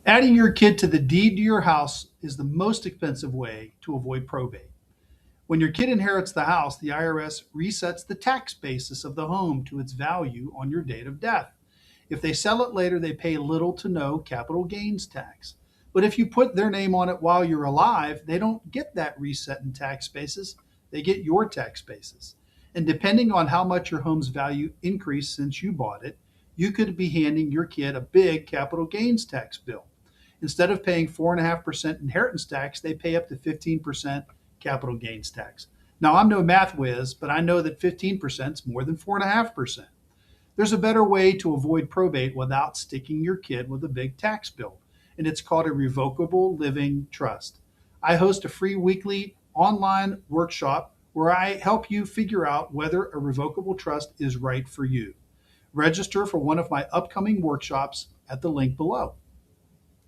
Adding your kid to the deed to your house is the most expensive way to avoid probate. When your kid inherits the house, the IRS resets the tax basis of the home to its value on your date of death. If they sell it later, they pay little to no capital gains tax. But if you put their name on it while you're alive, they don't get that reset in tax basis. They get your tax basis. And depending on how much your home's value increased since you bought it, you could be handing your kid a big capital gains tax bill. Instead of paying 4.5% inheritance tax, they pay up to 15% capital gains tax. Now, I'm no math whiz, but I know that 15% is more than 4.5%. There's a better way to avoid probate without sticking your kid with a big tax bill, and it's called a revocable living trust. I host a free weekly online workshop where I help you figure out whether a revocable trust is right for you. Register for one of my upcoming workshops at the link below.